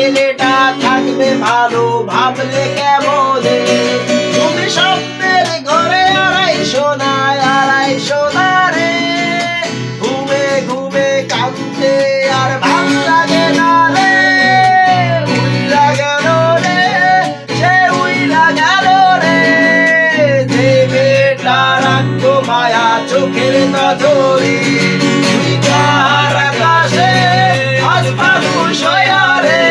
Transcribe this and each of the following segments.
ছেলেটা থাকবে ভালো ভাবলে কেমনে? তুমি স্বপ্নের ঘরে আড়াইশো না রে, ঘুমে ঘুমে কাঁদতে আর ভাল লাগে না রে। উইলা গেল রে, সে উইলা গেল রে, যে মেয়েটা রাখতো মায়া চোখের নজরে। তার আকাশে আজ ফাগুন সয়া রে,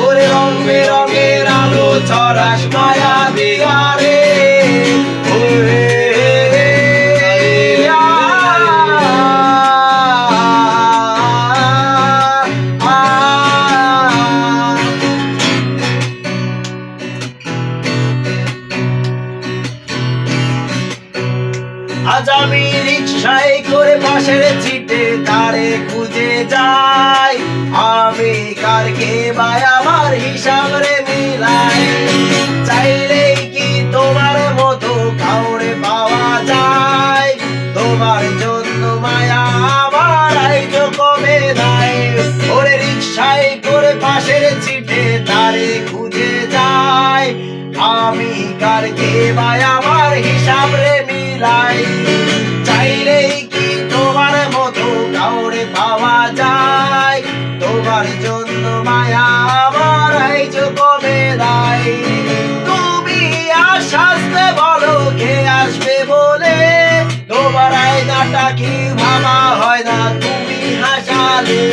ওরে রং বেরঙের আলো ছড়াস মায়া দিয়া রে। আজ আমি রিক্সায় করে পাশের ছিটে তারে খুঁজে যাই, আমি কারকে ভাই আমার হিসাব রে মিলাই। চাইলেই কি তোমার মতো কাউরে পাওয়া যায়? তোমার জন্য মায়া আমার আইজো কমে নাই। ওরে রিক্সায় করে পাশের ছিটে তারে খুঁজে যাই, আমি কারকে ভাই আমার হিসাব রে মিলাই। চাইলেই কি তোমার মতো কাউরে পাওয়া যায়? তোমার জন্য মায়া আমার আইজো কমে নাই। তুমি আশ্বাসে বলো কে আসবে বলে, তোমার আয়নাটা কি ভাবা হয় না তুমি হাসালে?